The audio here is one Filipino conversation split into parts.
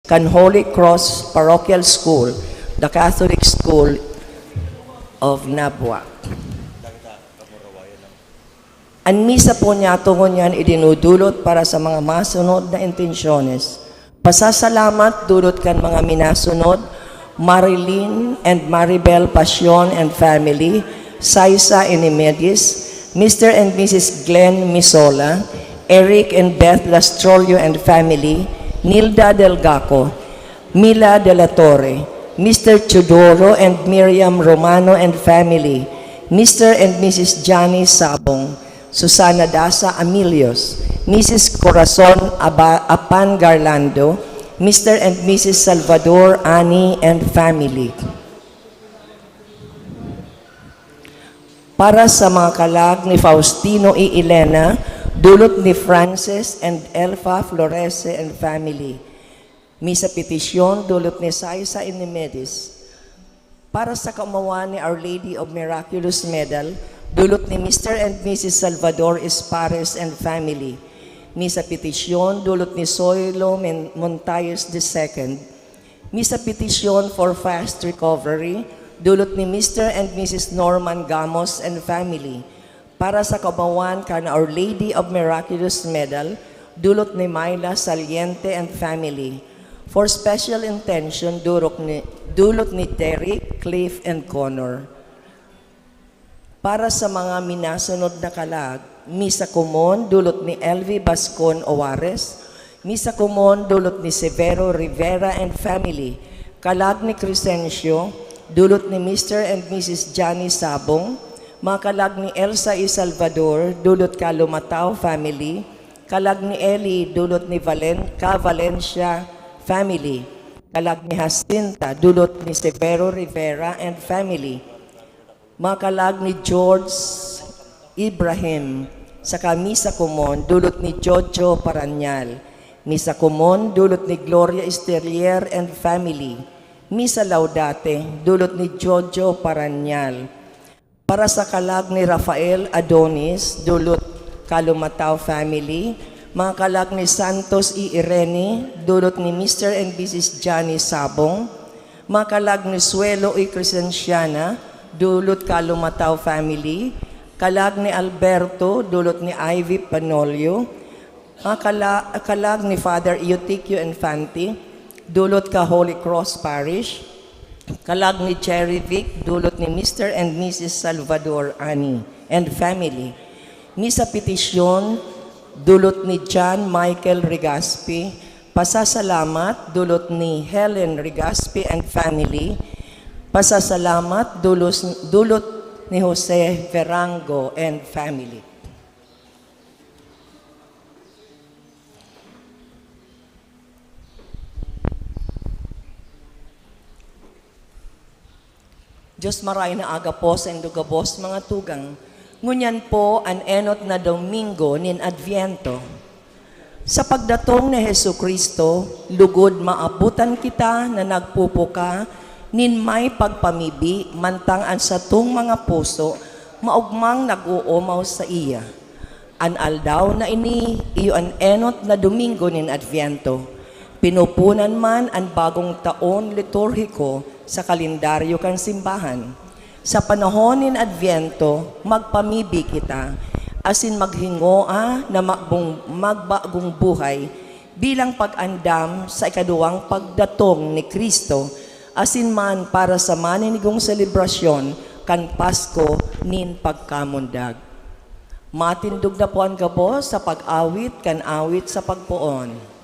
kan Holy Cross Parochial School, the Catholic School of Nabwa. Ang misa po niya tungo niyan idinudulot para sa mga masunod na intensyones. Pasasalamat dulot kan mga minasunod, Marilyn and Maribel Pasion and family, Saisa Inimedis, Mr. and Mrs. Glenn Misola, Eric and Beth Lastrolio and family, Nilda Delgaco, Mila De La Torre, Mr. Chudoro and Miriam Romano and family, Mr. and Mrs. Johnny Sabong, Susana Dasa Amilios, Mrs. Corazon Apan Garlando, Mr. and Mrs. Salvador Ani and family. Para sa mga kalag ni Faustino E. Elena, dulot ni Frances and Elfa Florese and family. Misa petisyon, dulot ni Saisa Inimedis. Para sa kaumawan ni Our Lady of Miraculous Medal, dulot ni Mr. and Mrs. Salvador Espares and family. Misa petisyon, dulot ni Soylo Montayes II. Misa petisyon for fast recovery, dulot ni Mr. and Mrs. Norman Gamos and family. Para sa kaumawan kan Our Lady of Miraculous Medal, dulot ni Myla Saliente and family. For special intention, dulot ni Derek, Cliff, and Connor. Para sa mga minasunod na kalag, Misa Kumon, dulot ni Elvie Bascon Owares, Misa Kumon, dulot ni Severo Rivera and family, kalag ni Crescencio, dulot ni Mr. and Mrs. Johnny Sabong, mga kalag ni Elsa E. Salvador, dulot ka Lumatao family, kalag ni Eli, dulot ni Valencia family, kalag ni Jacinta, dulot ni Severo Rivera and family, mga kalag ni George Ibrahim, saka Misa Kumon, dulot ni Jojo Paranyal, Misa Kumon, dulot ni Gloria Esterier and family, Misa Laudate, dulot ni Jojo Paranyal. Para sa kalag ni Rafael Adonis, dulot Kalumatao family, mga kalag ni Santos E. Irene, dulot ni Mr. and Mrs. Johnny Sabong, mga kalag ni Suelo E. Crescenciana, dulot Kalumatao family, kalag ni Alberto, dulot ni Ivy Panolio, kalag ni Father Eutychio Infante, dulot ka Holy Cross Parish, kalag ni Cherry Vic, dulot ni Mr. and Mrs. Salvador Ani and family. Misa petisyon, dulot ni John Michael Regaspi, pasasalamat, dulot ni Helen Regaspi and family, pasasalamat, dulot ni Jose Verango and family. Diyos maray na aga po sa indugabos mga tugang, ngunyan po an enot na Domingo nin Adviento. Sa pagdatong ni Hesu Kristo, lugod maabutan kita na nagpupuka, nin may pagpamibi, mantang an satong mga puso, maugmang nag-uumaw sa iya. An aldaw na ini, iyo an enot na Domingo nin Adviento. Pinupunan man ang bagong taon liturhiko sa kalendaryo kan simbahan. Sa panahon nin Adviento, magpamibi kita, asin maghingoa na magbagong buhay bilang pag-andam sa ikaduwang pagdatong ni Kristo, asin man para sa maninigong selebrasyon kan Pasko nin pagkamundag. Matindog na po ang gabo sa pag-awit kan awit sa pagpuon.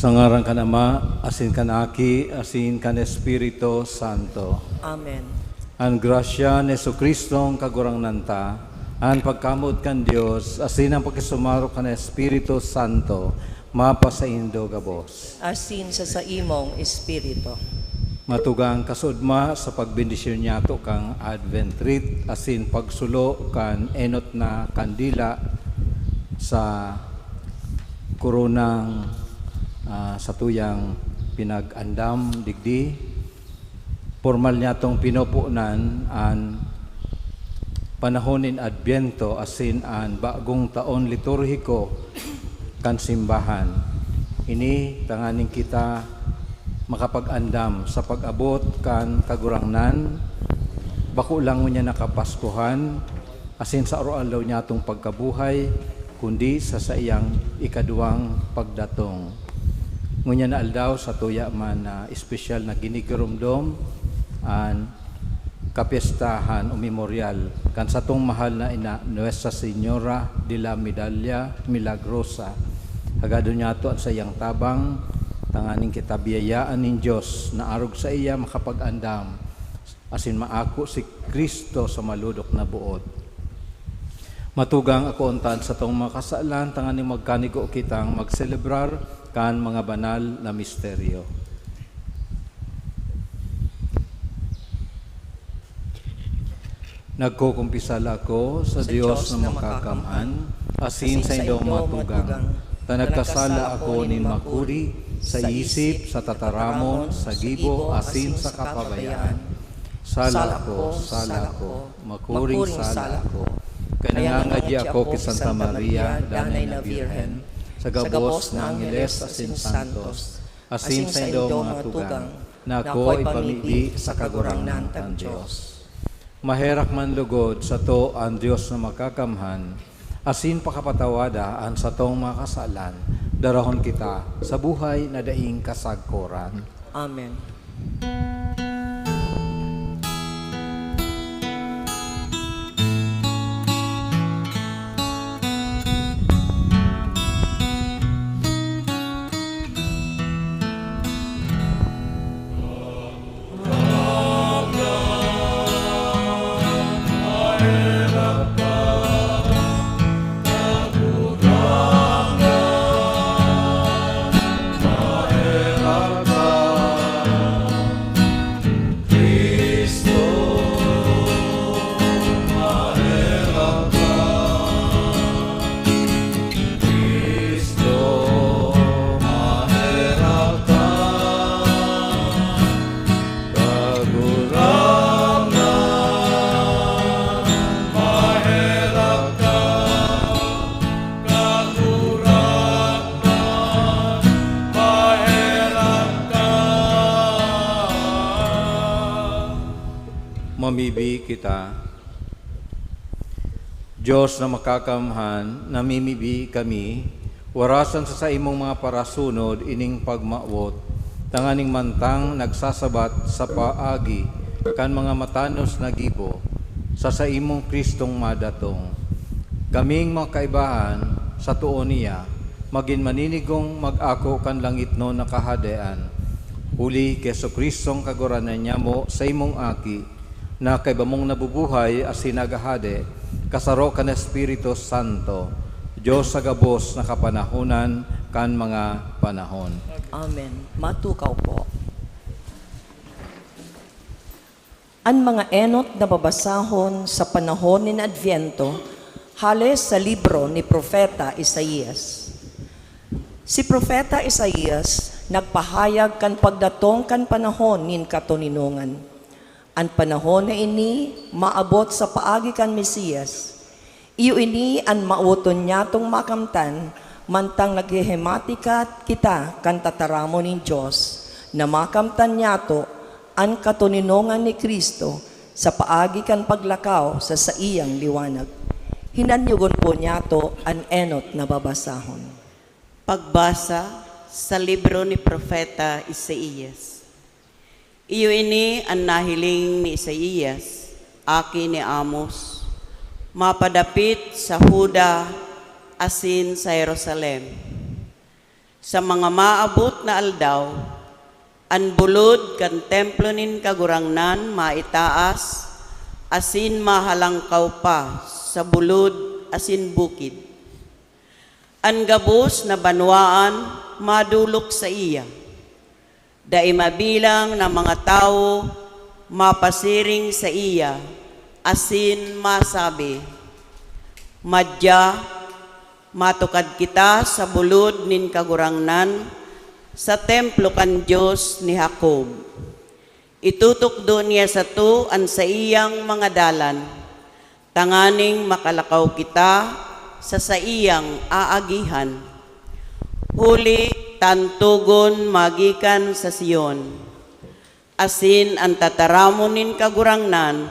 Sa ngaran kan Ama, asin kan Aki, asin kan Espiritu Santo. Amen. Ang grasya ni Jesucristong kagurang nanta, ang pagkamot kan Dios, asin ang pagkisumaro kan Espiritu Santo, mapa sa indo gabos. Asin sa imong espiritu. Matugang kasudma sa pagbendisyon niya to kang Advent Rite, asin pagsulo kan enot na kandila sa koronang sa tuyang pinag-andam digdi. Formal niya tong pinupunan an panahonin Adbyento asin an bagong taon liturhiko kan simbahan. Ini tanganing kita makapag-andam sa pag-abot kan kagurangnan, bako lang niya nakapaskuhan asin sa araw-araw niya tong pagkabuhay kundi sa iyang ikaduwang pagdatong. Ngunya na aldaw sa tuya man na espesyal na ginigurumdom an kapistahan o memorial kan sa tong mahal na ina Nuestra Señora de la Medalla Milagrosa. Hagado niya to sa iyang tabang, tanganing kita biyayaan nin Diyos na arog sa iya makapag-andam asin maako si Kristo sa maludok na buot. Matugang ako untan sa tong makasalan, tanganing magkanigo kitang magselebrar kan mga banal na misteryo. Nagkukumpisal ako sa Diyos na makakamhan, asin sa indong matugang. Tanagkasala ako ni makuri, sa isip, sa tataramon, sa gibo, asin sa kapabayaan. Sala ko, makuring sala ko. Kanangangadya ako kay Santa Maria, Danay na Birhen, sa gabos ng Angeles asin Santos, asin sa indong mga tugang, na ako'y pamili sa kagurangnan ng Diyos. Maherak man lugod sa to ang Diyos na makakamhan, asin pakapatawada ang sa tong mga kasalan, darahon kita sa buhay na daing kasagkoran. Amen. Mamibi kita. Diyos na makakamhan, namimibi kami, warasan sa imong mga parasunod ining pagmaot, tanganing mantang nagsasabat sa paagi, kan mga matanos na gibo, sa imong Kristong madatong. Kaming mga kaibahan sa tuon niya, magin maninigong mag-ako kan langit no nakahadean. Huli Keso Kristong kaguranan niya mo sa imong aki, na kay bamong nabubuhay asin nagahade, kasaro kan Espiritu Santo, Diyos sa gabos na kapanahunan kan mga panahon. Amen. Matukaw po. Ang mga enot na babasahon sa panahon ni Adviento, hales sa libro ni Propeta Isaías. Si Propeta Isaías nagpahayag kan pagdatong kan panahon nin katuninungan. Ang panahon na ini maabot sa paagi kan Mesiyas. Iyo ini ang mauton niya tong makamtan, mantang naghihematika kita kan tataramo nin Diyos, na makamtan niya to ang katuninungan ni Kristo sa paagi kan paglakaw sa saiyang liwanag. Hinanyugon po niya to ang enot na babasahon. Pagbasa sa libro ni Propeta Isaías. Iyo ini ang nahiling ni Isaías, aki ni Amos, mapadapit sa Huda asin sa Jerusalem. Sa mga maabot na aldaw, ang bulod kan templo nin kagurangnan maitaas, asin mahalangkaw pa sa bulod asin bukid. Ang gabos na banwaan madulok sa iya. Dai mabilang na mga tao mapasiring sa iya, asin masabi, madya, matukad kita sa bulod nin kagurangnan, sa templo kan Diyos ni Jacob. Itutukdo niya sa to ang sa iyang mga dalan, tanganing makalakaw kita sa iyang aagihan. Huli tantugon magikan sa Sion, asin ang tataramonin kagurangnan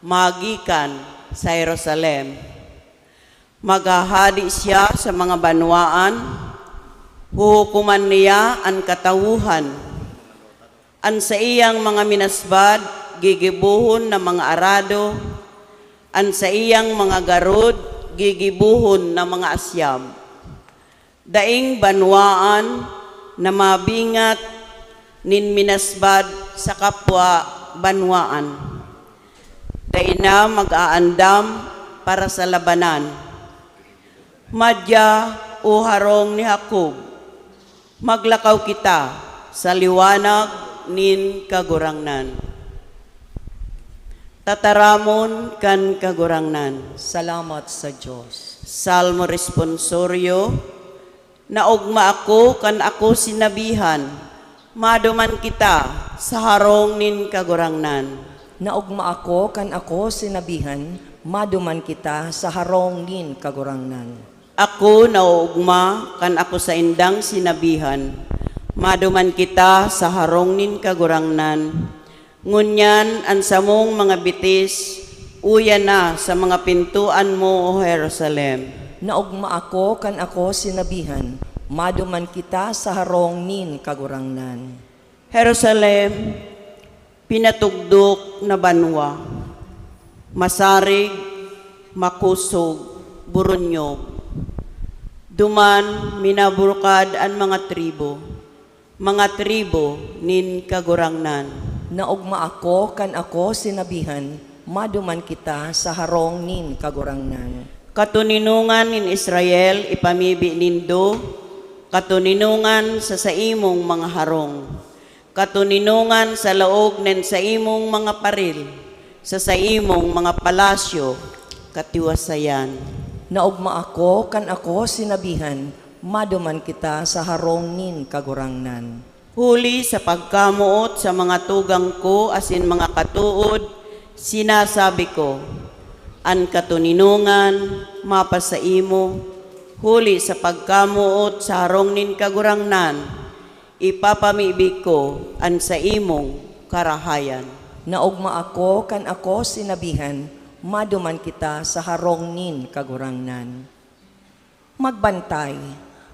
magikan sa Jerusalem. Maghahadi siya sa mga banwaan, huhukuman niya ang katawuhan. Ang sa iyang mga minasbad, gigibuhon na mga arado. Ang sa iyang mga garod, gigibuhon na mga asyam. Daing banwaan na mabingat nin minasbad sa kapwa banwaan. Daing na mag-aandam para sa labanan. Madya o harong ni Jacob, maglakaw kita sa liwanag nin kagurangnan. Tataramon kan kagurangnan. Salamat sa Diyos. Salmo responsorio, naugma ako kan ako sinabihan, maduman kita sa harong nin kagurangnan. Naugma ako kan ako sinabihan, maduman kita sa harong nin kagurangnan. Ako nauugma kan ako sa indang sinabihan, maduman kita sa harong nin kagurangnan. Ngunyan ang samong mga bitis, uya na sa mga pintuan mo, O Jerusalem. Naugma ako kan ako sinabihan, maduman kita sa harong nin kagurangnan. Jerusalem, pinatugdok na banwa, masarig, makusog, buronyog. Duman minaburkad ang mga tribo nin kagurangnan. Naugma ako kan ako sinabihan, maduman kita sa harong nin kagurangnan. Katuninungan nin Israel ipamibi nindo, katuninungan sa saimong mga harong. Katuninungan sa laog nen sa imong mga paril, sa saimong mga palasyo, katiwasayan. Naugma ako kan ako sinabihan, maduman kita sa harong nin kagurangnan. Huli sa pagkamuot sa mga tugang ko asin mga katuod, sinasabi ko, an katuninungan mapasa imo, huli sa pagkamuot sa harong nin kagurangnan, ipapamibig ko an sa imong karahayan. Naugma ako kan ako sinabihan, maduman kita sa harong nin kagurangnan. Magbantay,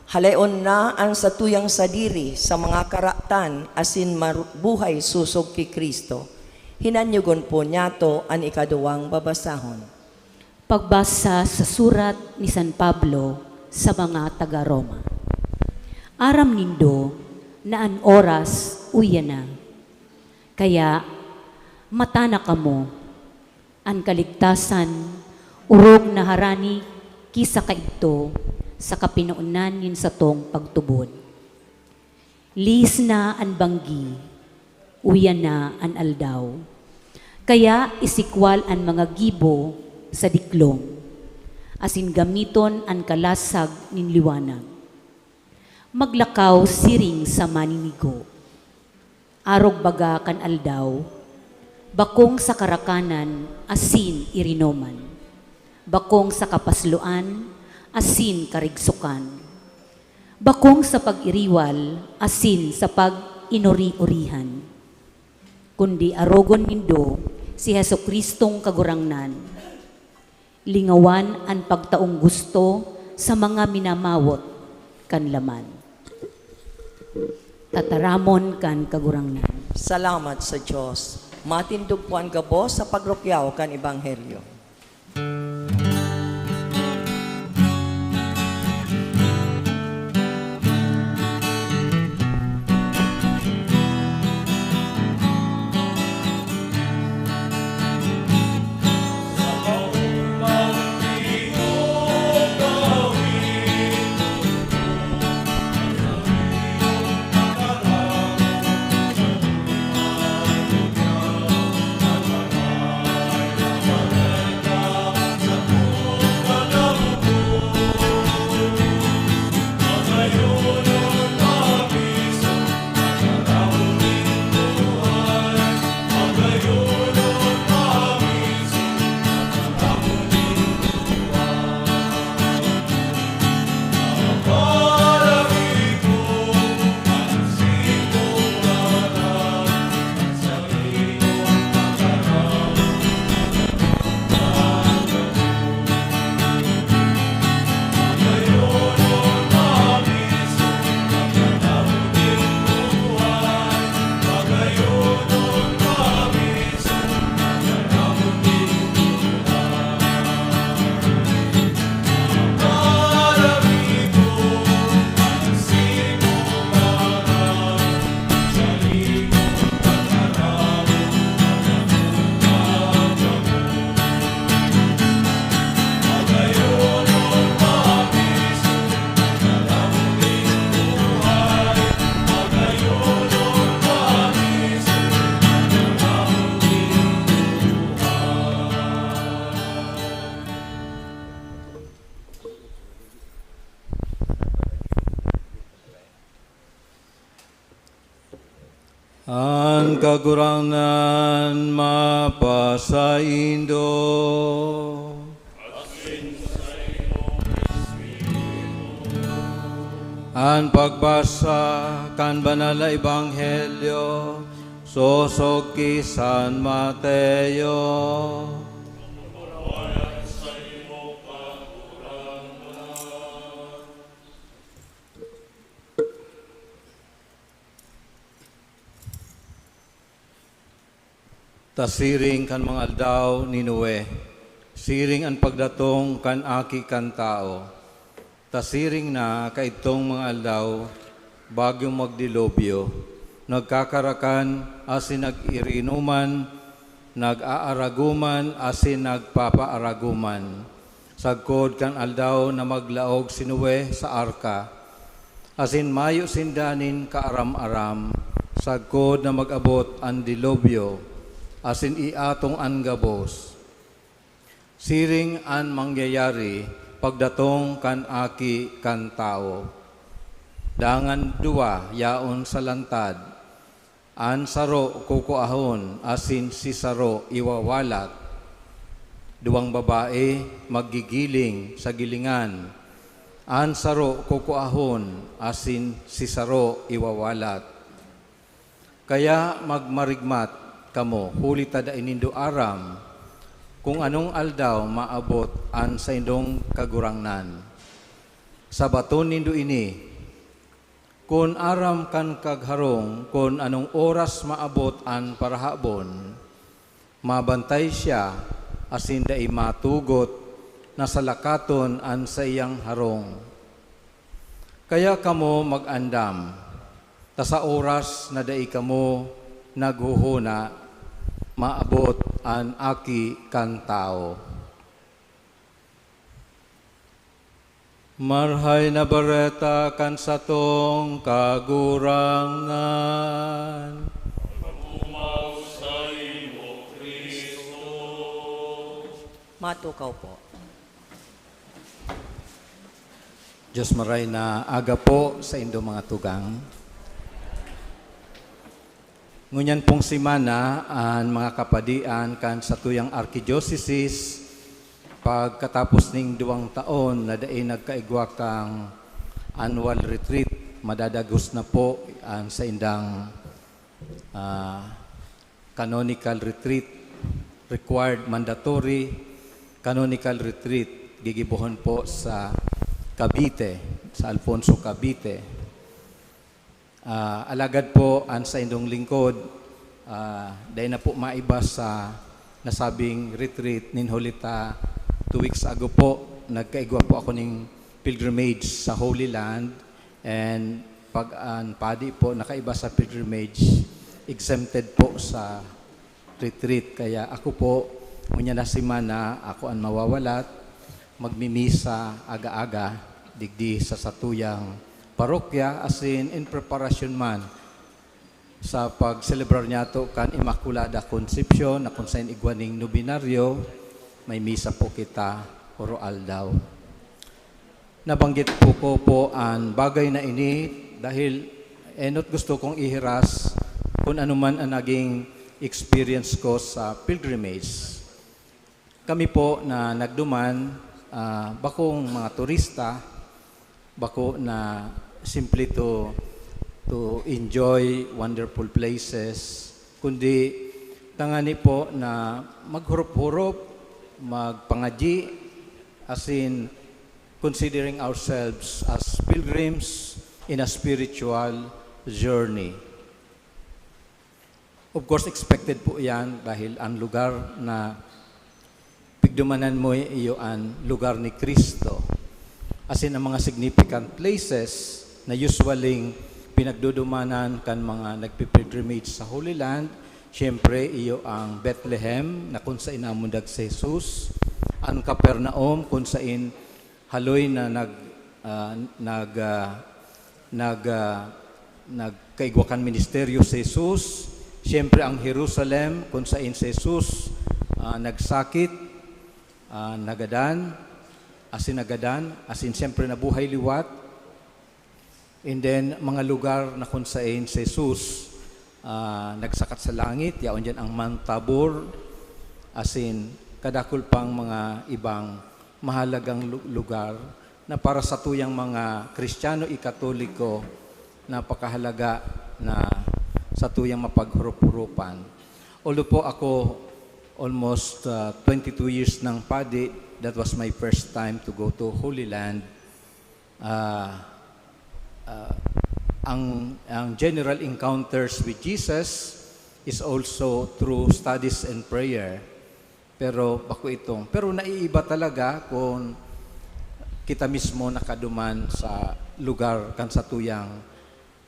halayon na ang satuyang sadiri sa mga karatan asin buhay susog ki Kristo. Hinanyugon po niya to ang ikaduwang babasahon. Pagbasa sa surat ni San Pablo sa mga taga-Roma. Aram nindo na an oras uya na. Kaya Mata na kamo, ang kaligtasan, urog na harani, kisa kaito, sa kapinuunan nin sa tong pagtubod. Lis na ang banggi, uyan na ang aldaw. Kaya isikwal ang mga gibo sa diklong, asin gamiton ang kalasag nin liwanag. Maglakaw siring sa maninigo, arog baga kan aldaw, bakong sa karakanan, asin irinoman. Bakong sa kapasluan, asin karigsukan. Bakong sa pag-iriwal, asin sa pag-inuri-urihan. Kundi arogon nindo si Heso Kristong kagurangnan. Lingawan ang pagtaong gusto sa mga minamawot kan laman. Tataramon kan kagurangnan. Salamat sa Diyos. Matindog po ang gabo sa pagrukyaw kan Ebanghelyo. Ang kagurangnan mapasaindo. Ang pagbasa kan banal na Ebanghelyo sosog ki San Mateo. Tasiring kan mga aldaw ni Noe, siring ang pagdatong kan aki kan tao. Tasiring na kaitong mga aldaw, bagyong magdilobyo, nagkakarakan asin nag-irinuman, nag-aaraguman asin nagpapaaraguman. Sagkod kan aldaw na maglaog si Noe sa arka, asin mayo sindanin kaaram-aram, sagkod na mag-abot ang dilobyo, asin iatong an gabos. Siring an mangyayari pagdatong kan aki kan tao. Dangan dua yaon sa lantad, an saro kukuahon, asin si saro iwawalat. Duwang babae maggigiling sa gilingan, an saro kukuahon, asin si saro iwawalat. Kaya magmarigmat kamo, huli tada inindo aram, kung anong aldaw maabot an sa indong kagurangnan. Sa baton nindo ini, kung aram kan kagharong, kung anong oras maabot an parahabon, mabantay siya, asin dai matugot, na sa lakaton an sa iyang harong. Kaya kamo mag-andam, ta sa oras na dai kamo naghuhuna, maabot an aki kan tao. Marhay na bareta kan satong kagurangan. Matukaw po. Diyos maray na aga po sa indo mga tugang. Ngunyan pong simana ang mga kapadian kan sa tuyang arkidiocese pagkatapos ning 2 taon na daay nagkaigwa kang annual retreat, madadagos na po ang sa indang canonical retreat, required mandatory canonical retreat, gigibuhon po sa Cavite, sa Alfonso Cavite. Alagad po ang sa indong lingkod, dahil na po maiba sa nasabing retreat ninholita 2 weeks ago po, nagkaigwa po ako ng pilgrimage sa Holy Land, and pag ang padi po nakaiba sa pilgrimage, exempted po sa retreat. Kaya ako po, unya na simana, ako ang mawawalat, magmimisa aga-aga, digdi sa satuyang parokya, as in preparation man sa pag-celebrar niya to kan Immaculada Concepcion na kung saan igwaning nobinaryo, may misa po kita oroal daw. Nabanggit ko po ang bagay na ini dahil not gusto kong ihiras kung ano man ang naging experience ko sa pilgrimage. Kami po na nagduman, bakong mga turista, bako na simply to enjoy wonderful places, kundi tangani po na maghurup-hurup, magpangaji, as in considering ourselves as pilgrims in a spiritual journey. Of course, expected po yan dahil ang lugar na pigdumanan mo iyo ang lugar ni Kristo. As in, ang mga significant places na usually pinagdudumanan kan mga nagpipilgrimage sa Holy Land, siyempre iyo ang Bethlehem na kung saan namundag si Jesus, ang Capernaum kung saan haloy na nagkaigwakan ministeryo si Jesus, siyempre ang Jerusalem kung saan si Jesus nagsakit, nagadan, as in siyempre nabuhay liwat, and then mga lugar na kung saan si Jesus nagsakat sa langit, yaon dyan ang Mount Tabor, as in kadakol pang mga ibang mahalagang lugar na para sa tuyang mga Kristiyano i-Katoliko, napakahalaga na sa tuyang mapaghurup-hurupan. Although po ako almost 22 years ng padi, that was my first time to go to Holy Land. Ang general encounters with Jesus is also through studies and prayer. Pero naiiba talaga kung kita mismo nakaduman sa lugar kan sa tuyang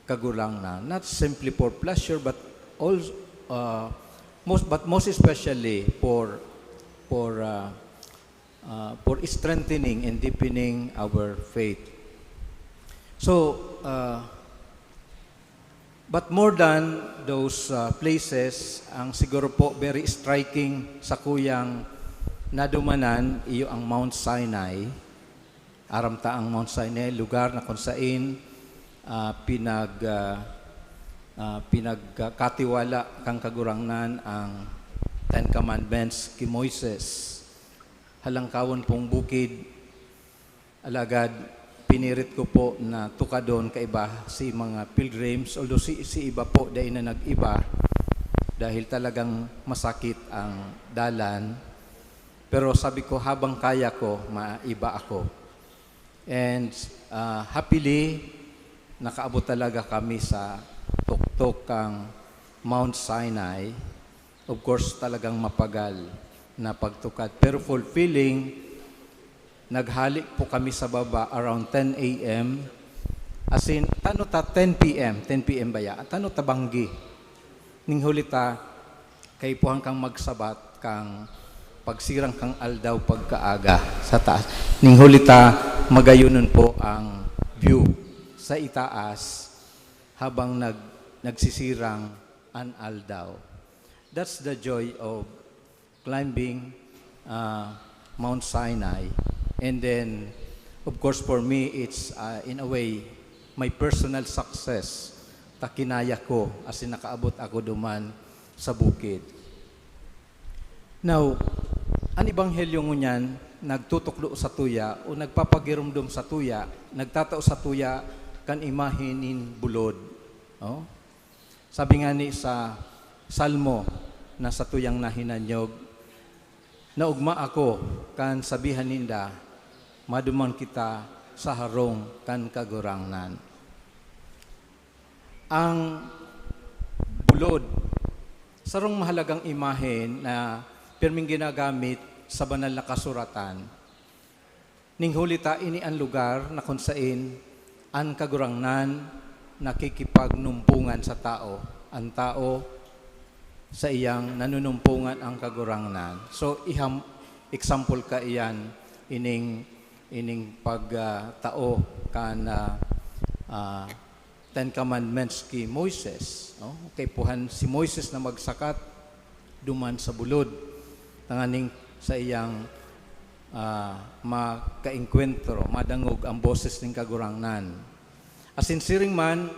kagulang na, not simply for pleasure but also most especially for strengthening and deepening our faith. So, but more than those places, ang siguro po very striking sa kuyang nadumanan, iyo ang Mount Sinai. Aramta ang Mount Sinai, lugar na kung saan pinagkatiwala kang kagurangnan ang Ten Commandments ki Moises. Halangkawon pong bukid, alagad pinirit ko po na tukadon kaiba si mga pilgrims, although si iba po dahil na nag-iba dahil talagang masakit ang dalan. Pero sabi ko, habang kaya ko, maiba ako. And happily, nakaabot talaga kami sa tuktok kang Mount Sinai. Of course, talagang mapagal na pagtukad. Pero fulfilling, naghalik po kami sa baba around 10 a.m. As in, tano ta 10 p.m. 10 p.m. ba ya? Tano ta banggi? Ning hulita, kay puhang kang magsabat kang pagsirang kang aldaw pagkaaga sa taas. Ning hulita magayunon po ang view sa itaas habang nagsisirang an aldaw. That's the joy of climbing Mount Sinai. And then, of course, for me, it's in a way, my personal success. Takinaya ko as in nakaabot ako duman sa bukid. Now, ang ebanghelyo ngunyan, nagtutuklo sa tuya o nagpapagirumdum sa tuya, nagtatao sa tuya kan imahinin bulod. Oh? Sabi nga ni sa Salmo na sa tuyang nahinanyog, naugma ako kan sabihan ninda, maduman kita sa harong kan kagurangnan. Ang bulod, sarong mahalagang imahen na pirming ginagamit sa banal na kasuratan. Ning hulita ini ang lugar na kung saan ang kagurangnan nakikipagnumpungan sa tao. Ang tao sa iyang nanunumpungan ang kagurangnan. So example ka iyan ining pagtao kan Ten Commandments ki Moises. No? Kay puhan si Moises na magsakat duman sa bulod. Tanganing sa iyang makainkwentro, madangog ang boses ng kagurangnan. Asin siring man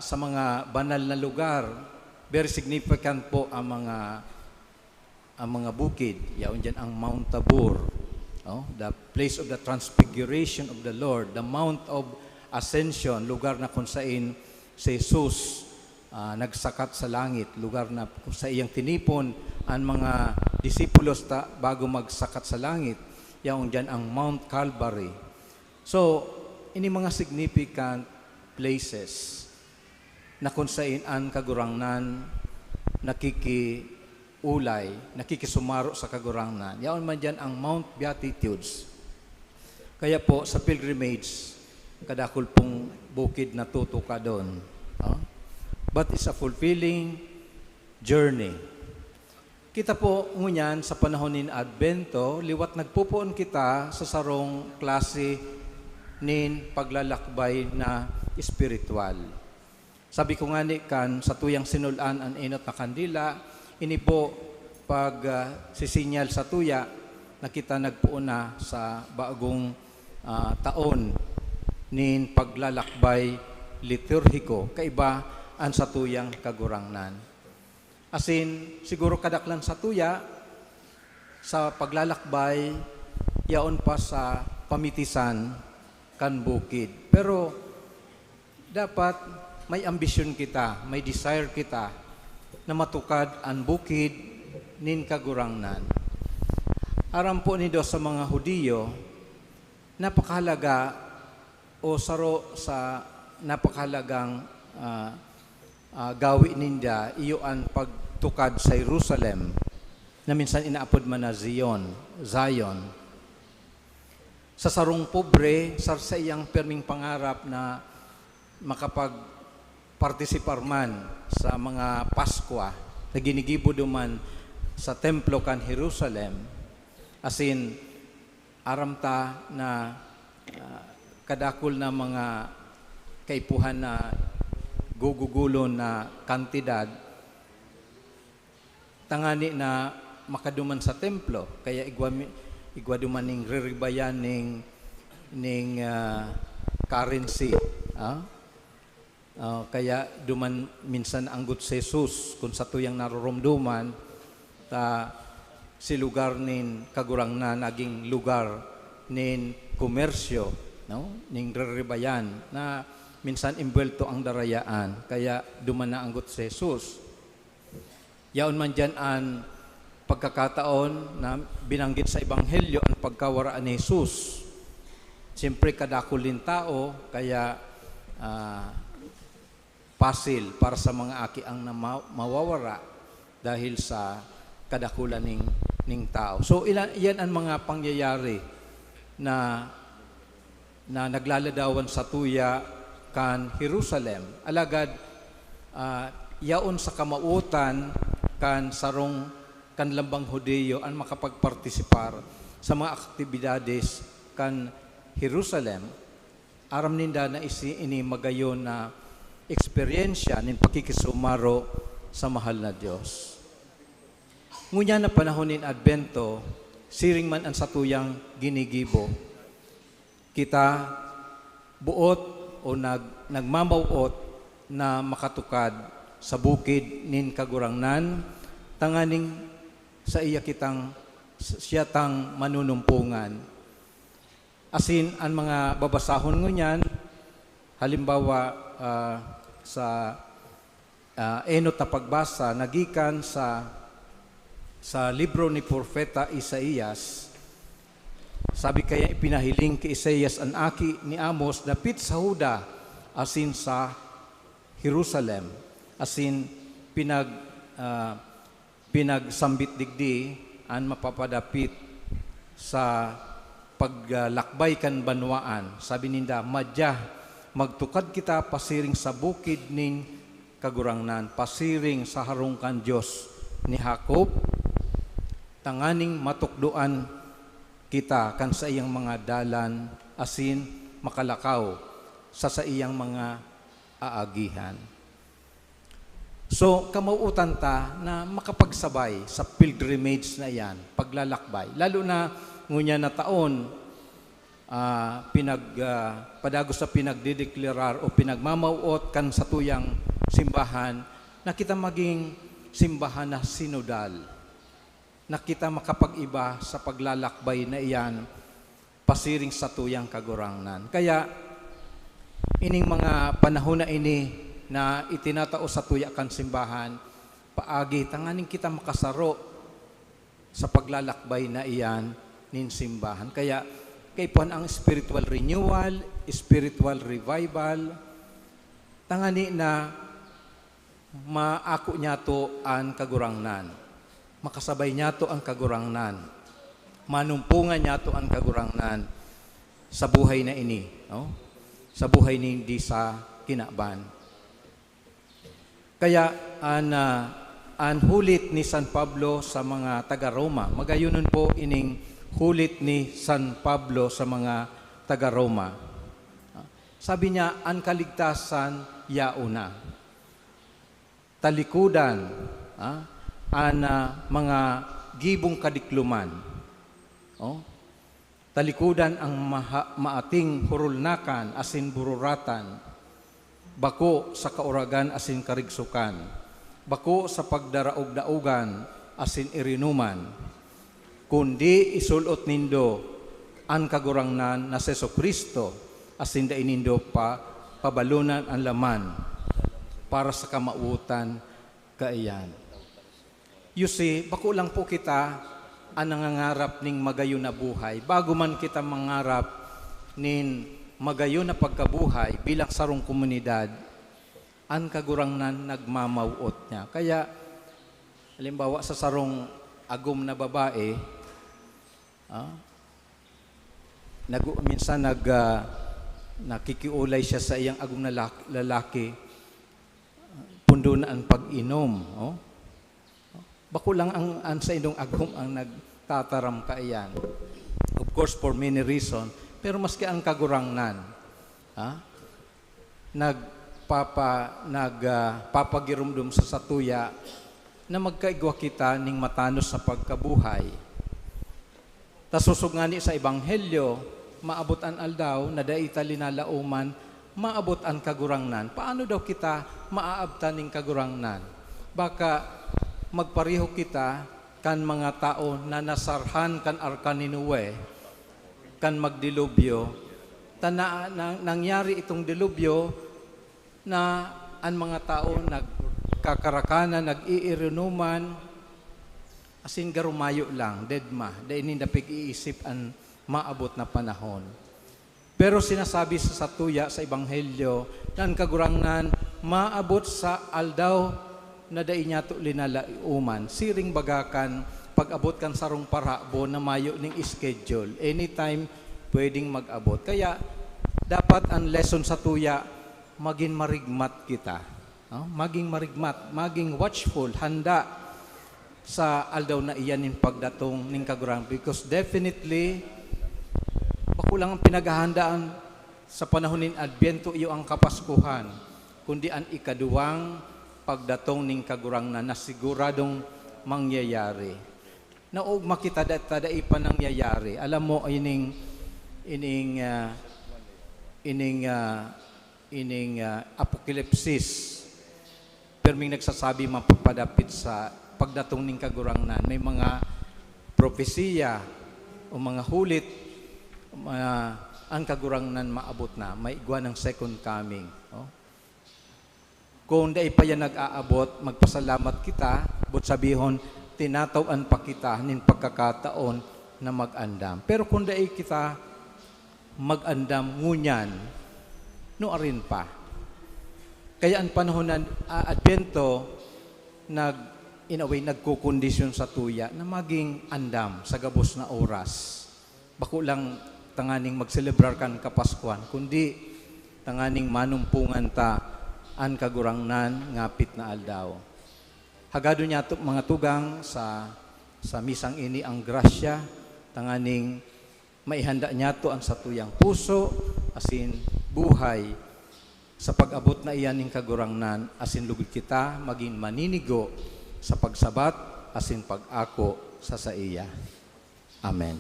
sa mga banal na lugar, very significant po ang mga bukid. Yaon dyan ang Mount Tabor, the place of the transfiguration of the Lord, the Mount of Ascension, lugar na kung saan si Jesus nagsakat sa langit, lugar na kung sa iyang tinipon ang mga disipulos bago magsakat sa langit. Yaon dyan ang Mount Calvary. So, ini mga significant places na kung saan ang kagurangnan nakikiulay, nakikisumaro sa kagurangnan. Yaon man dyan ang Mount Beatitudes. Kaya po sa pilgrimage, kadakol pong bukid na tutuka doon. But it's a fulfilling journey. Kita po ngunyan sa panahon ni Advento, liwat nagpupuon kita sa sarong klase nin paglalakbay na espiritual. Sabi ko nga ni kan sa tuyang sinulan ang enot na kandila, ini po pag sisinyal sa tuya na kita nagpuon na sa bagong taon nin paglalakbay liturhiko, kaiba ang sa tuyang kagurangnan. Asin, siguro kadaklan sa tuya, sa paglalakbay, yaon pa sa pamitisan kan bukid. Pero, dapat may ambisyon kita, may desire kita na matukad ang bukid nin kagurangnan. Aram po nido sa mga Hudiyo, napakahalaga o saro sa napakahalagang gawi ninda iyo ang pagtukad sa Jerusalem na minsan inaapod man na Zion. Sa sarong pobre, sa iyang perming pangarap na makapag-partisipar man sa mga Paskwa na ginigibo duman sa templo kan Jerusalem, asin aramta na kadakol na mga kaipuhan na gugugulon na kantidad, tangani na makaduman sa templo, kaya igwa duman ning riribayan ning currency. Kaya duman minsan anggot si Jesus kung sa tuyang naroromduman si lugar nin kagurangnan naging lugar nin komersyo, ning riribayan na minsan imbwelto ang darayaan, kaya duman na anggot si Jesus. Yaon man dyan ang pagkakataon na binanggit sa Ebanghelyo ang pagkawaraan ni Jesus. Siyempre kadakulin tao, kaya pasil para sa mga aki ang mawawara dahil sa kadakulan ning tao. So yan ang mga pangyayari na naglaladawan sa tuya kan Jerusalem. Alagad yaon sa kamautan kan sarong kan lambang Hudeyo ang makapagpartisipar sa mga aktibidades kan Jerusalem, aram ninda na ini magayon na eksperyensya nin pakikisumaro sa mahal na Diyos. Ngunya na panahon nin Advento, siring man ang satuyang ginigibo, kita buot o nagmamauot na makatukad sa bukid nin kagurangnan, tanganing sa iya kitang siyatang manunumpungan. Asin ang mga babasahon ngunyan, halimbawa sa enot na pagbasa, nagikan sa libro ni Propeta Isaías. Sabi kaya ipinahiling ki Isaías ang aki ni Amos, dapit sa Huda, asin sa Jerusalem, asin pinagsambit digdi an mapapadapit sa paglakbay kan banwaan. Sabi ninda, madya, magtukad kita pasiring sa bukid ning kagurangnan, pasiring sa harungkan Diyos ni Jacob, tanganing matukduan kita kan sa iyang mga dalan, asin makalakaw sa iyang mga aagihan. So, kamauutan ta na makapagsabay sa pilgrimage na yan, paglalakbay. Lalo na ngunya na taon, padagos sa pinagdideklarar o pinagmamauot kan sa tuyang simbahan, na kita maging simbahan na sinodal, na kita makapag-iba sa paglalakbay na iyan, pasiring sa tuyang kagurangnan. Kaya, ining mga panahon na ini, na itinatao sa tuya kan simbahan, paagi, tanganing kita makasaro sa paglalakbay na iyan nin simbahan. Kaya, kaipuan ang spiritual renewal, spiritual revival, tangani na maako niya to ang kagurangnan. Makasabay niya to ang kagurangnan. Manumpungan niya to ang kagurangnan sa buhay na ini. No? Sa buhay ni hindi sa kinaban. Kaya ang hulit ni San Pablo sa mga taga-Roma, magayunon po ining hulit ni San Pablo sa mga taga-Roma. Sabi niya, ang kaligtasan yauna. Talikudan, mga gibong kadikluman. Talikudan ang maating hurulnakan, asin bururatan. Bako sa kauragan asin karigsukan, bako sa pagdaraog-daugan asin irinuman, kundi isulot nindo ang kagurangnan na Seso Kristo asin da inindo pa pabalunan ang laman para sa kamautan kaiyan. You see, bako lang po kita ang nangangarap ning magayon na buhay, bago man kita mangarap nin magayon na pagkabuhay bilang sarong komunidad, ang kagurangnan nagmamauot niya. Kaya, halimbawa sa sarong agom na babae, minsan nakikiulay siya sa iyang agom na lalaki, pundo na ang pag-inom. Bako lang ang sa inyong agom ang nagtataram kaiyan. Of course, for many reasons, pero maski ang kagurangnan, nagpapagirumdum sa satuya na magkaigwa kita ning matanos sa pagkabuhay. Tasusugngani sa Ebanghelyo, maabot an aldaw na daita linalauman, maabot an kagurangnan. Paano daw kita maaabtan ning kagurangnan? Baka magpareho kita kan mga tao na nasarhan kan arkaninue, kan magdilubyo, nangyari itong dilubyo na ang mga tao nagkakarakanan, nag-iirinuman, asin garumayo lang, deadma, dahil hindi pag-iisip ang maabot na panahon. Pero sinasabi sa satuya sa Ebanghelyo, na ang kagurangnan, maabot sa aldaw na dahil niya to linalauman, siring bagakan, pag-abot kan sarong parabo na mayo ning schedule. Anytime, pwedeng mag-abot. Kaya, dapat ang lesson sa tuya, maging marigmat kita. Maging marigmat, maging watchful, handa sa aldaw na iyan ning pagdatong ning kagurang, because definitely bako lang ang pinaghahandaan sa panahon nin Adbyento iyo ang Kapaskuhan, kundi ang ikaduwang pagdatong ning kagurang na nasiguradong mangyayari. Naog makita tadai pa nangyayari. Alam mo ining Apokalipsis, perming nagsasabi mapapadapit sa pagdatong ning kagurangnan. May mga propesiya o mga hulit ang kagurangnan maabot na. May igwa ng second coming. Oh. Kung dai pa yan nag-aabot, magpasalamat kita, but sabihon, tinataw-an pa kita nin pagkakataon na mag-andam. Pero kung dai kita mag-andam ngunyan, no arin pa. Kaya ang panahon ng Adbyento, in a way, nagkukondisyon sa tuya na maging andam sa gabos na oras. Bako lang tanganing magselebrar kan Kapaskuhan, kundi tanganing manumpungan ta an kagurangnan ngapit na aldaw. Hagado niya to, mga tugang sa misang ini ang grasya, tanganing maihanda niya to ang satuyang puso, asin buhay, sa pag-abot na iyan ng kagurangnan, asin lugod kita, maging maninigo sa pagsabat, asin pag-ako sa iya. Amen.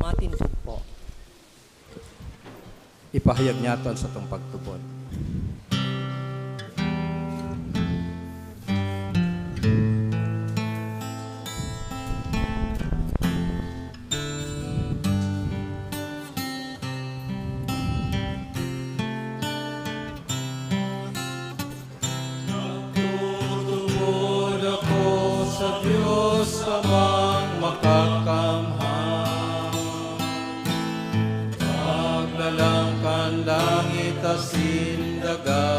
Matindog po. Ipahayag niya to sa itong pagtubod. Tutubod ako sa Diyos amang makakamhang, paglalangkan langit asin daga,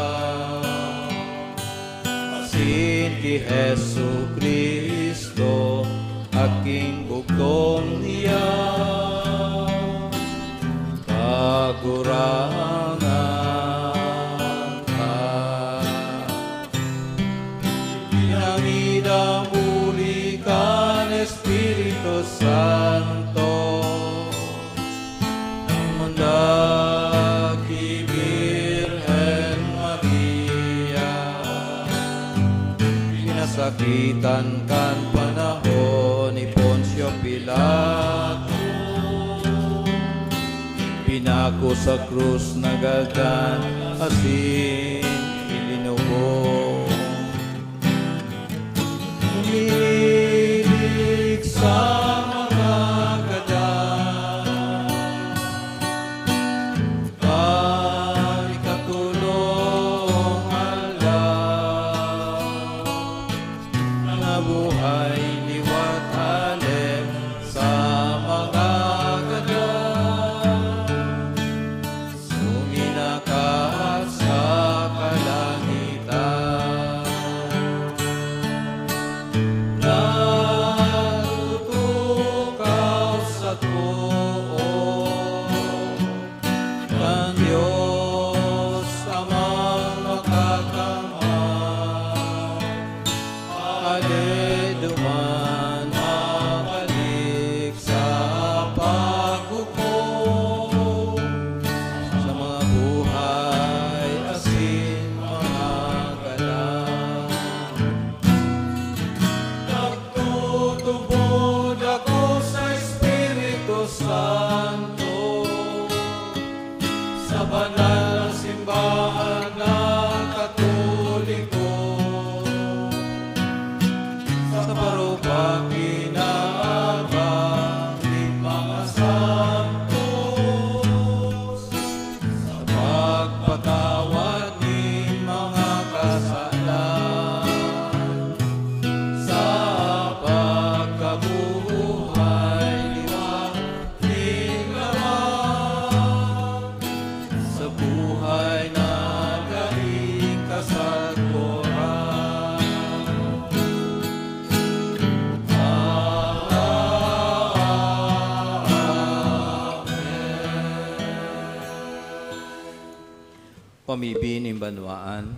asin ki Jesu Kristo, aking bugtong niya, kagurangan ka. Pinangida muli kan Espiritu Santo, Mandaki Birhen Maria, pinasakitan kan panahon ni Poncio Pilato, pinako sa krus nagagan, asin ilinubong. Umilig sa mga gadan, ikatulong alaw, mga buhay liwat alem sa mga gadan, suminakat sa kalangitan. Natutukaw sa tuo ng Diyos amang makakamang, aleduman makalik sa paghukom, sa mga buhay asin mga galang. Nagtutubod ako sa Espiritu Santo, sa banal na simbahan ng Katoliko, sa parokya na abang ng mga santos, sa pagpatawad ng mga kasalan, sa pagkabuhay liwat ning laman, sa buhay na galing kasagpuran. Pamibin ng banwaan.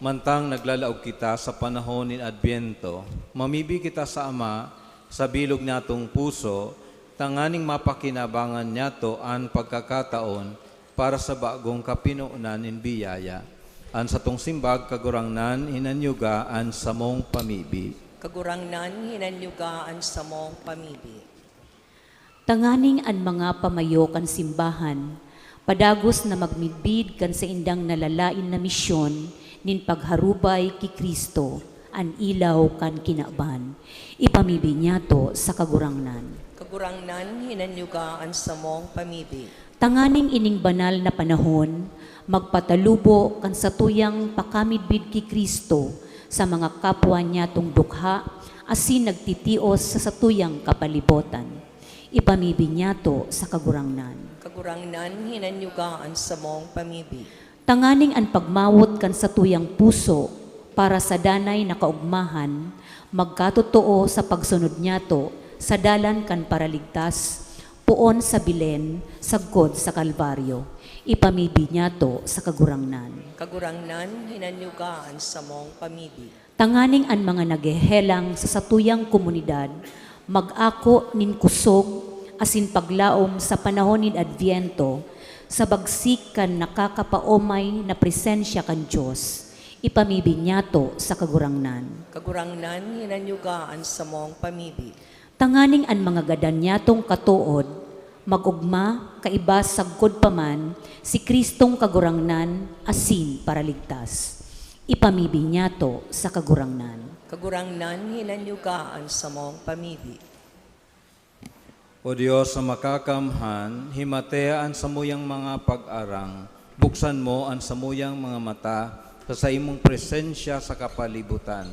mantang naglalaog kita sa panahon ni Adbyento, mamibi kita sa Ama, sa bilog natong puso, tanganing mapakinabangan niyato ang pagkakataon para sa bagong kapinuunan in biyaya. An sa tong simbag kagurangnan hinanyugaan sa mong pamibi. Kagurangnan hinanyugaan sa mong pamibi. Tanganing an mga pamayo kan simbahan, padagos na magmidbid kan sa indang nalalain na misyon, nin pagharubay ki Kristo, an ilaw kan kinaban. Ipamibi niya to sa kagurangnan. Kagurangnan hinanyugaan sa mong pamibi. Tanganing ining banal na panahon, magpatalubo kan sa tuyang pakamidbid ki Kristo sa mga kapwa niya tong dukha, asin nagtitios sa satuyang kapalibotan. Ipamibi niya to sa kagurangnan. Kagurangnan hinanyugaan sa mong pamibi. Tanganing an pagmawot kan sa tuyang puso para sa danay na kaugmahan, magkatotoo sa pagsunod niya to sa dalan kan paraligtas, puon sa bilen, sagkod sa Kalbaryo. Ipamibi niya to sa kagurangnan. Kagurangnan hinanyugaan sa mong pamibi. Tanganing an mga nagehelang sa satuyang komunidad, mag-ako nin kusog, asin paglaom sa panahon ni Adbyento, sa bagsik kan nakakapaomay na presensya kan Diyos. Ipamibi niya to sa kagurangnan. Kagurangnan hinanyugaan sa mong pamibi. Tanganing an mga gadan niya tong katuod, magugma, kaiba sagkod paman, si Kristong kagurangnan, asin para ligtas. Ipamibi niya to sa kagurangnan. Kagurangnan hinanyugaan sa mong pamibi. O Diyos na makakamhan, himateaan sa muyang mga pag-arang, buksan mo ang samuyang mga mata sa imong presensya sa kapalibutan.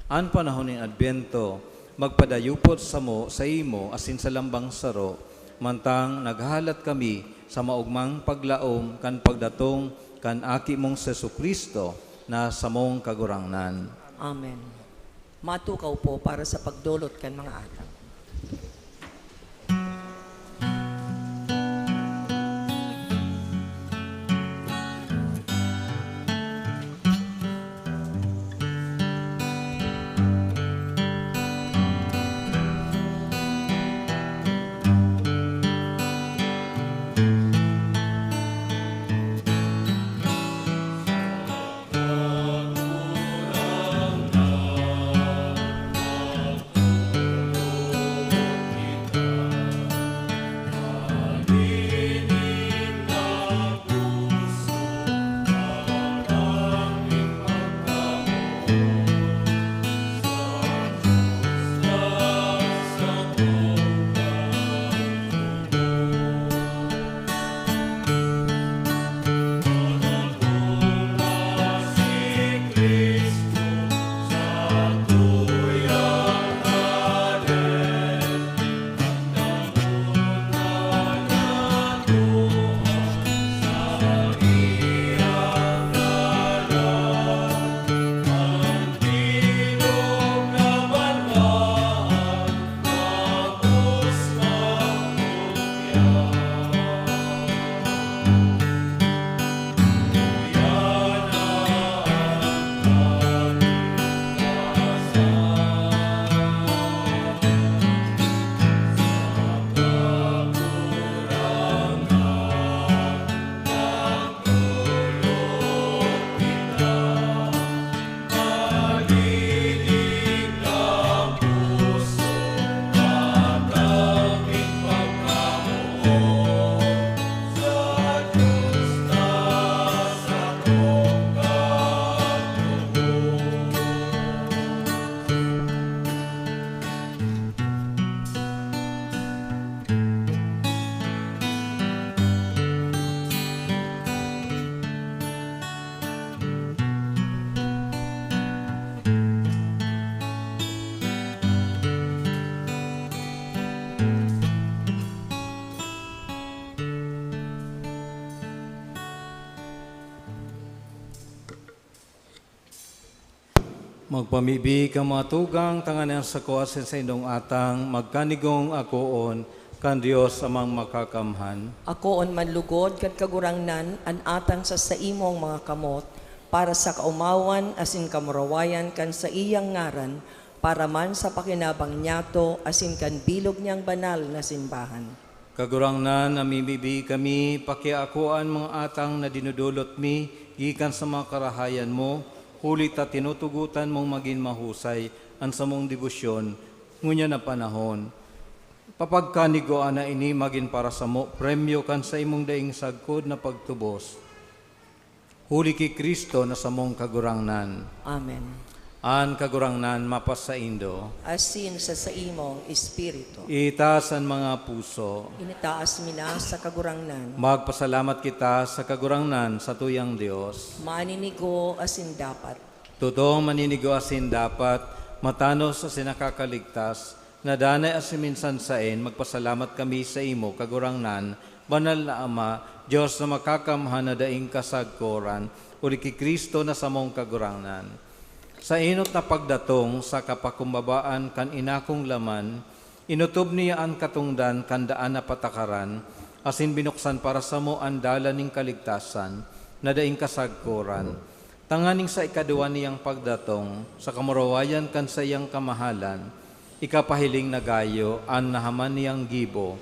Ang panahon ng Adbyento, magpadayupot sa mo sa imo asin sa lambang saro, mantang naghalat kami sa maugmang paglaom kan pagdatong kan aki mong Jesucristo na sa mong kagurangnan. Amen. Matukaw po para sa pagdulot kan mga atang. Magpamibi ka matugang tanganan sa kuwasin sa indong atang, magkanigong akoon, kan Diyos amang makakamhan. Ako on manlugod kat kagurangnan an atang sa imong mga kamot, para sa kaumawan asin kamurawayan kan sa iyang ngaran, para man sa pakinabang niyato asin kan bilog niyang banal na simbahan. Kagurangnan, namibibi kami, pakiakuan mga atang na dinudulot mi, gikan sa mga karahayan mo, huli ta tinutugutan mong maging mahusay, ang samong debosyon, ngunya na panahon. Papagkanigoan na ini maging para sa mo, premyo kan sa imong daing sagkod na pagtubos. Huli ki Kristo na samong kagurangnan. Amen. An kagurangnan mapas sa Indo. Asin sa imong espiritu. Itaas ang mga puso. Initaas mina sa kagurangnan. Magpasalamat kita sa kagurangnan sa tuyang Diyos. Maninigo asin dapat. Totoong maninigo asin dapat, matanos asin nakakaligtas, na danay asin minsan sain, magpasalamat kami sa imo, kagurangnan, banal na Ama, Diyos na makakamhan na daing kasagkoran, uli ki Kristo na samong kagurangnan. Sa inot na pagdatong sa kapakumbabaan kan inakong laman, inutob niya ang katungdan kan daan na patakaran, asin binuksan para sa mo ang dala ning kaligtasan, na daing kasagkoran. Tanganing sa ikaduwa niyang pagdatong, sa kamurawayan kan sa iyang kamahalan, ikapahiling na gayo, an nahaman niyang gibo,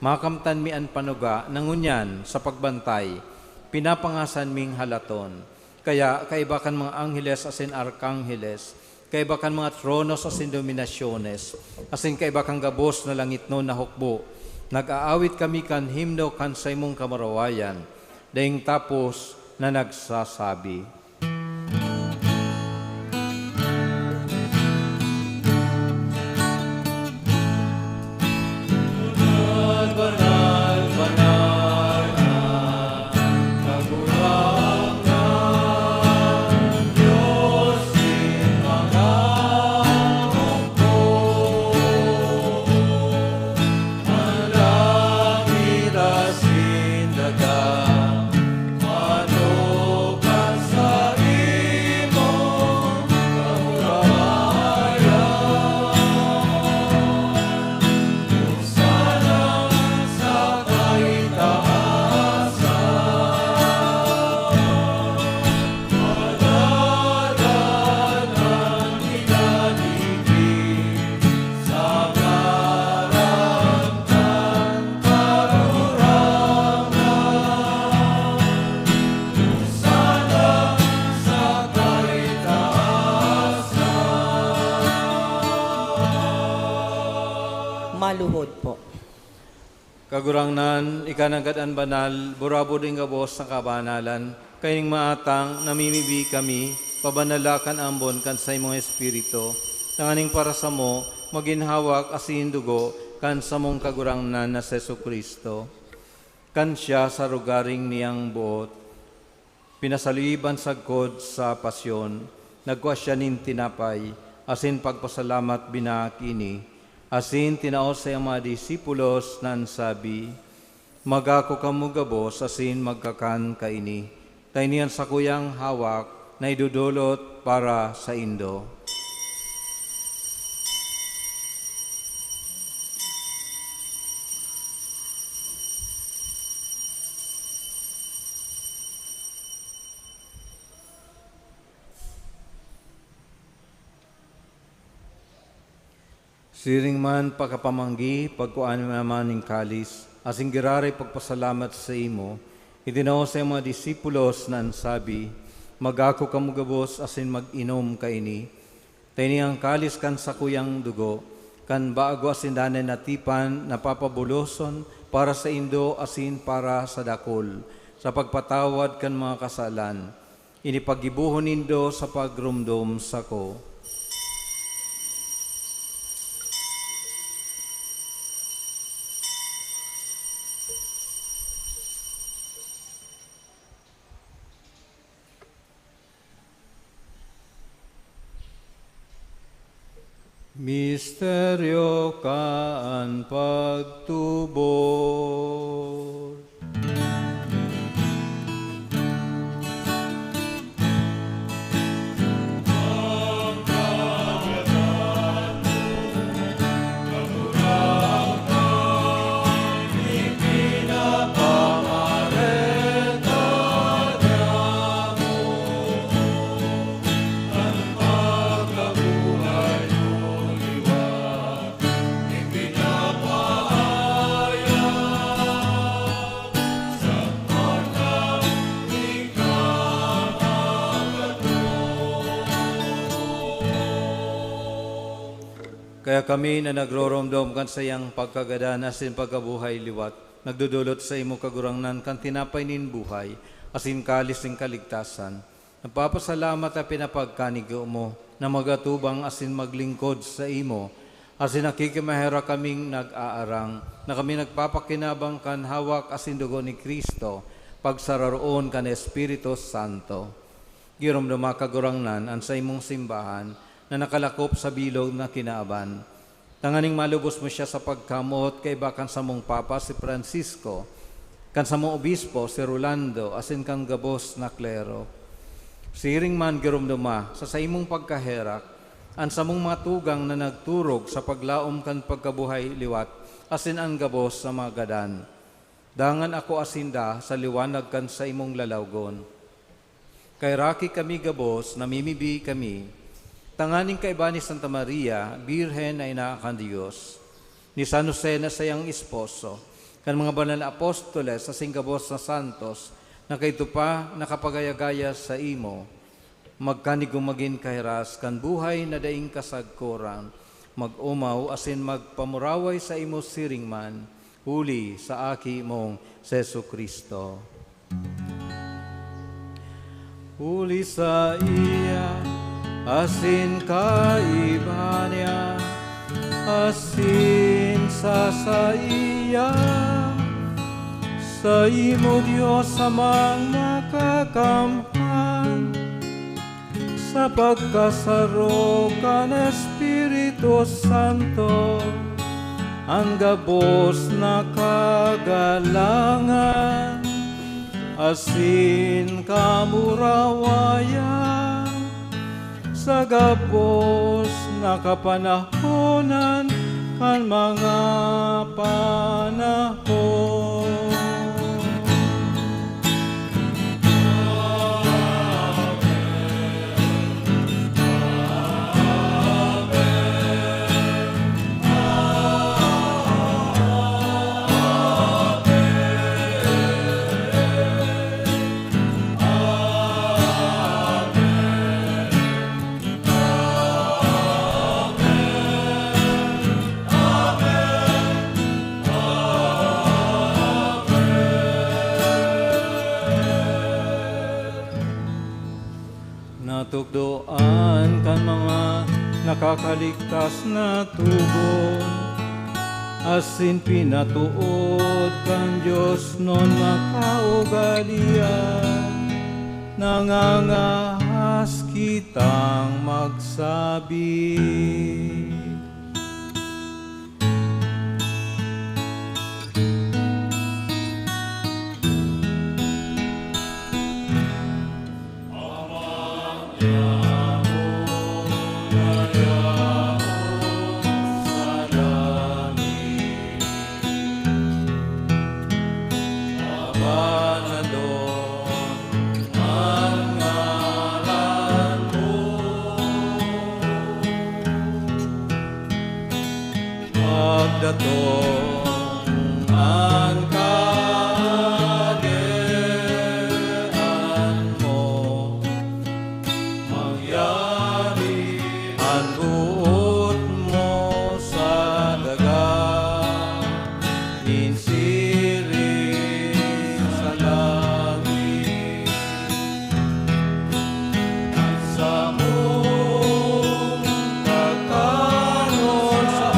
makamtan mi an panuga, nangunyan sa pagbantay, pinapangasan ming halaton. Kaya kaibakan mga angheles asin arkangheles, kaibakan mga tronos asin dominasyones, asin kaibakan gabos na langit no na hukbo, nag-aawit kami kan himno kan sa imong kamarawayan, daing tapos na nagsasabi. Banal, banal, kagurangnan, Diyos in mga hukbo. Ang langit asin dagat, manukan sa imong kamurawayan. Maluhod po. Kagurangnan, ikanagadan banal, burabo din gabos sa kabanalan, kaying maatang namimibi kami, pabanalakan ambon kan sa imong espiritu, nanganing para sa mo, maginhawak asin dugo, kan sa mong kagurangnan na Seso Kristo. Kan siya sa rugaring niyang buot, pinasaliban sagkod sa pasyon, nagwa siya nin tinapay, asin pagpasalamat binakini, asin tinaos sa iyang mga disipulos nan sabi, magako kamo gabos asin magkakan kaini. Tainian sa kuyang hawak na idudulot para sa Indo. Siring man pagkapamanggi, pagkuan naman ng kalis, asing girari pagpasalamat sa imo, itinaw sa mga disipulos na sabi, magako kamugabos asin mag-inom kaini. Taini ang kalis kan sa kuyang dugo, kan bago asin danay natipan, napapabuloson para sa Indo asin para sa dakol, sa pagpatawad kan mga kasalan. Inipagibuhon Indo sa pagrumdom sa ko. Misteryo kaan pagtubos. Kaya kami na nagroromdom kan sa iyang pagkagadanas in pagkabuhay liwat, nagdudulot sa imo kagurangnan kan tinapay nin buhay, asin kalis ning kaligtasan. Nagpapasalamat at pinapagkanigo mo na magatubang asin maglingkod sa imo, asin nakikimahera kaming nag-aarang, na kami nagpapakinabang kan hawak asin dugo ni Kristo, pagsararoon kan Espiritu Santo. Girom dumakagurangnan an sa imong simbahan, na nakalakop sa bilog na kinaaban. Tanganing malubos mo siya sa pagkamot kay bakan sa mong Papa si Francisco, kan sa mong Obispo si Rolando, asin kang gabos na klero. Siring man girumduma sa imong pagkaherak, an sa mong matugang na nagturog sa paglaom kan pagkabuhay liwat, asin ang gabos sa magadan. Dangan ako asinda sa liwanag kan sa imong lalawgon. Kay raki kami gabos, namimibi kami, tanganing kaiba ni Santa Maria, Birhen na inaakan Diyos, ni San Jose na sayang esposo, kan mga banal na apostoles sa singgabos na santos, na kaito pa nakapagayagaya sa imo, magkanigumagin kahiras, kan buhay na daing kasagkoran, mag-umaw asin magpamuraway sa imo siringman, huli sa aki mong Sesu Kristo. Huli sa iya, asin kaiba niya, asin sa iya, sa imo Diyos amang makakamhan, sa pagkasaro kan Espiritu Santo, ang gabos na kagalangan, asin kamurawayan, sa gabos na kapanahonan kan mga panahon. Natugdoan kan mga nakakaligtas na tugon, asin pinatuod kan Diyos non makaugalian, nangangahas kitang magsabi. Pagdatong ang kahagian mo, mangyari ang buot mo sa dagat, insiring sa langit, at sa mong pagkaroon sa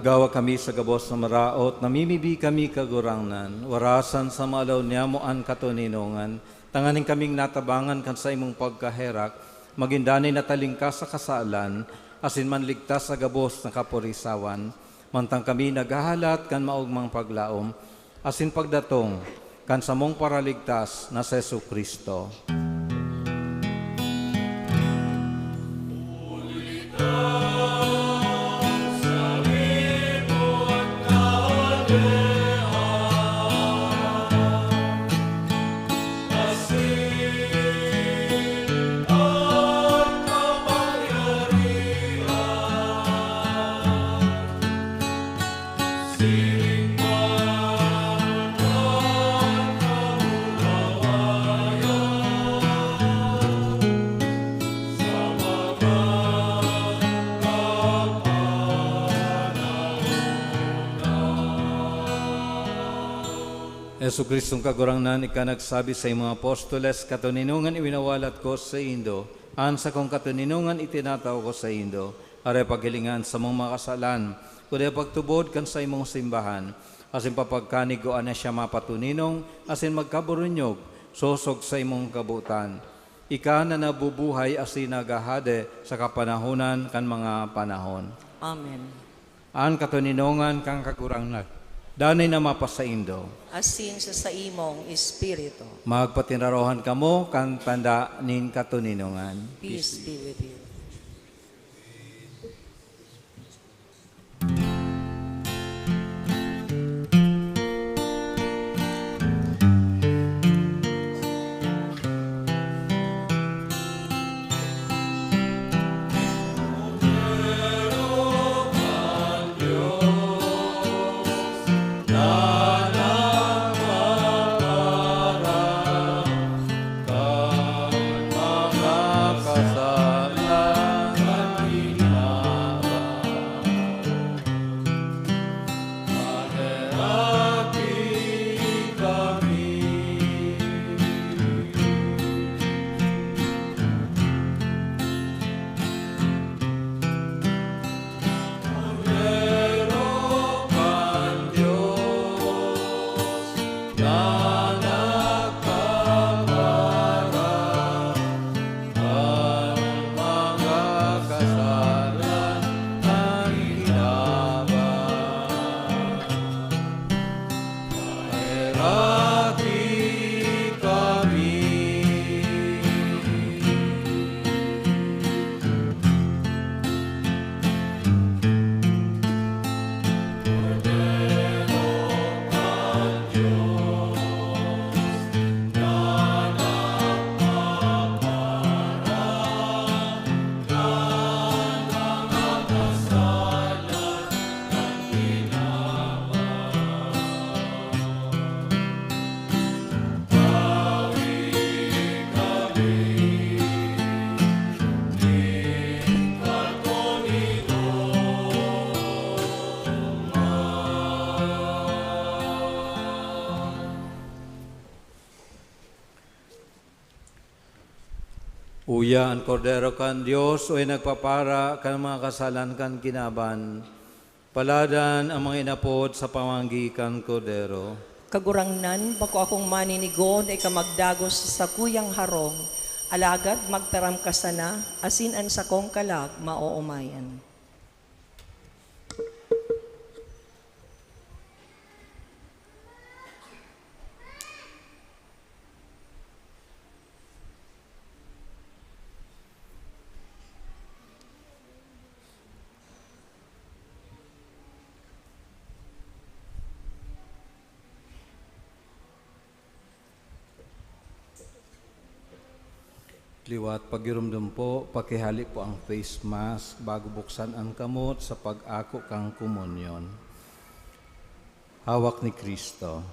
Nagawa kami sa gabos na maraot, namimibi kami kagurangnan, warasan sa malaw niya mo an katuninongan, tanganing kaming natabangan kan sa imong pagkaherak, magindanay natalingka sa kasalan, asin man ligtas sa gabos na kapurisawan, mantang kami naghahalat kan maugmang paglaom, asin pagdatong kan sa mong paraligtas na sa Jesu Kristo. Yesu Kristong kagurangnan, ika nagsabi sa imong apostoles, katuninungan iwinawalat ko sa Indo, ansa kong katuninungan itinataw ko sa Indo, are paghilingan sa mong makasalan, kundi pagtubod kan sa imong simbahan, asin papagkanig ko ana siya mapatuninong, asin magkaburunyog, sosog sa imong kabutan. Ika na nabubuhay asin nagahade sa kapanahunan kan mga panahon. Amen. An katuninungan kang kagurangnan, danay na mapasaindo. Asin sa imong espiritu. Magpatinarohan kamo kan tanda nin katuninungan. Peace be with you. Uya ang kordero kan Diyos, o nagpapara kan mga kasalan kan kinaban. Paladan ang mga inapod sa pamanggi kan kordero. Kagurangnan, bako akong maninigon ay kamagdagos sa kuyang harong, alagad magtaram ka sana, asin an sa kong kalag maoomayan. Liwat pagirumdum po, pakihali po ang face mask bago buksan ang kamot sa pag-ako kang komunyon. Hawak ni Kristo.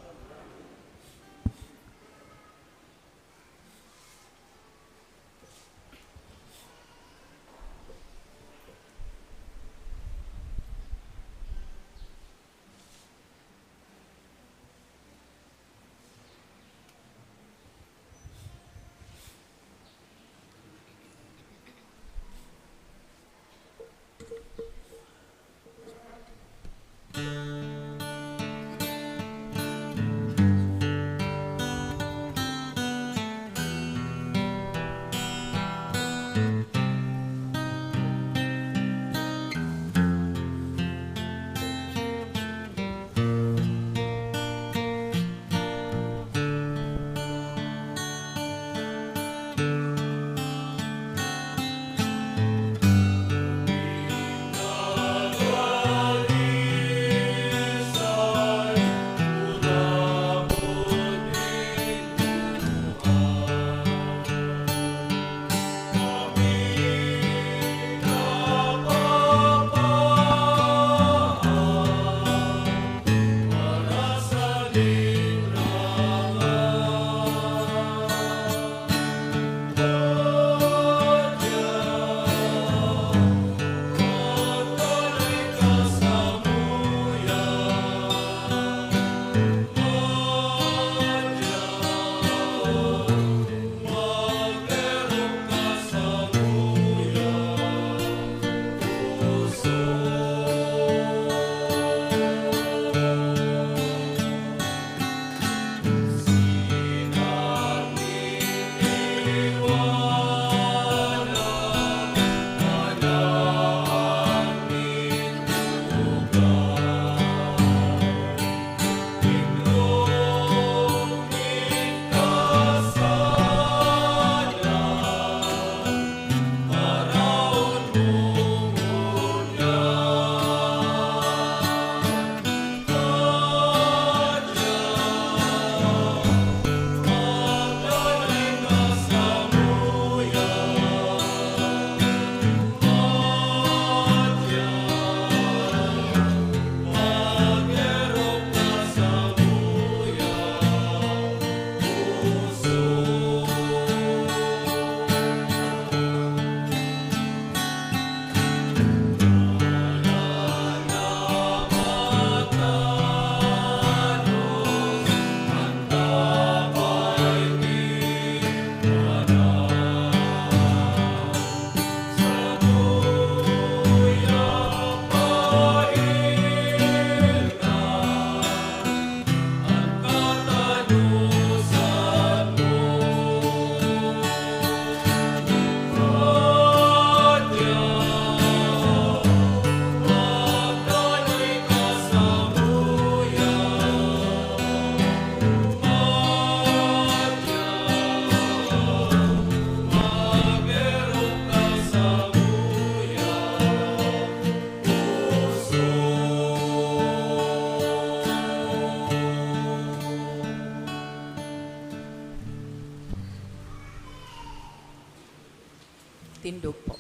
Tindog po.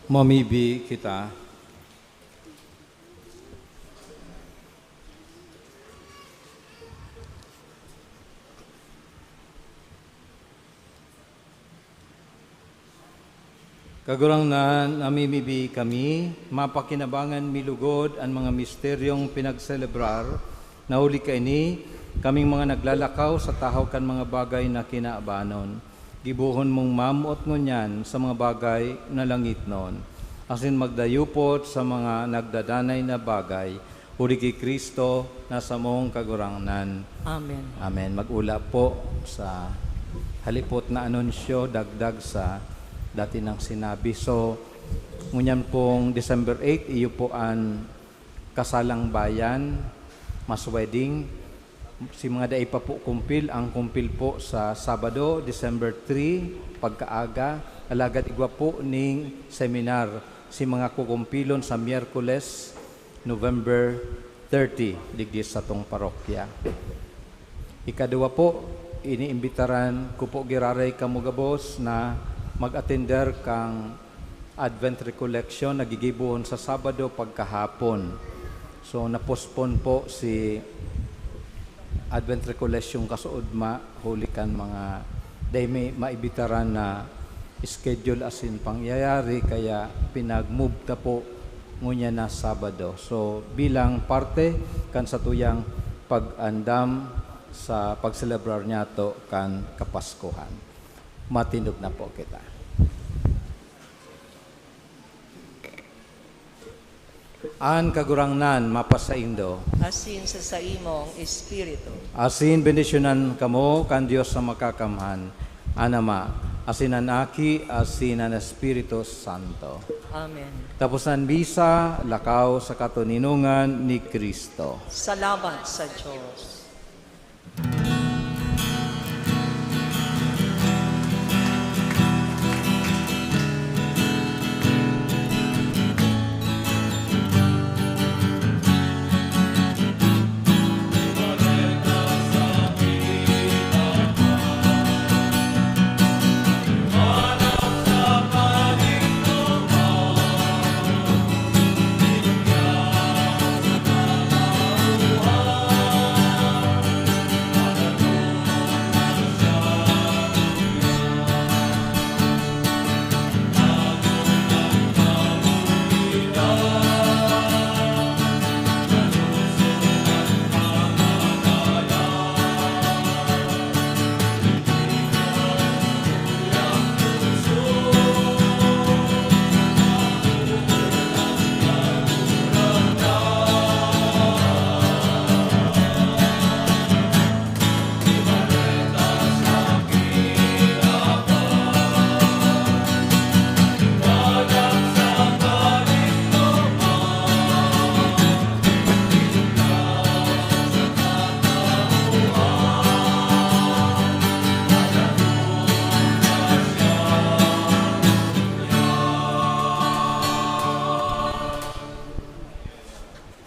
Mamibi kita. Kagurangnan, namimibi kami, mapakinabangan milugod ang mga misteryong pinagselebrar, na uli kaini, kaming mga naglalakaw sa tahaw kan mga bagay na kinaabanon. Gibuhon mong mamuot ngunyan sa mga bagay na langit noon. Asin magdayupot sa mga nagdadanay na bagay, uli kay Kristo na sa mong kagurangnan. Amen. Amen. Mag-ula po sa halipot na anunsyo, dagdag sa dati nang sinabi. So, ngunyan pong December 8, iyo po ang kasalang bayan, mas wedding. Si mga daay pa po kumpil, ang kumpil po sa Sabado, December 3, pagkaaga, alagad igwa po ning seminar. Si mga kukumpilon sa Miyerkules, November 30, digdi sa tong parokya. Ikadua po, iniimbitaran ko po giraray kamugabos na mag-attender kang Advent Recollection na gigibuhon sa Sabado pagkahapon. So, na-postpone po si Advent Recollection kasuod hulikan mga day may maibitaran na schedule asin pangyayari kaya pinag-move na po ngunya na Sabado. So, bilang parte kan sa tuyang pag-andam sa pagselebrar niya to kan Kapaskuhan. Matindog na po kita. An kagurangnan mapasaindo. Asin sa saimong espiritu. Asin bendisyonan kamo kan Dios sa makakamhan. Anama, asin ang aki, asin ang Espiritu Santo. Amen. Tapusan bisa, lakaw sa katuninungan ni Kristo. Salamat sa Diyos.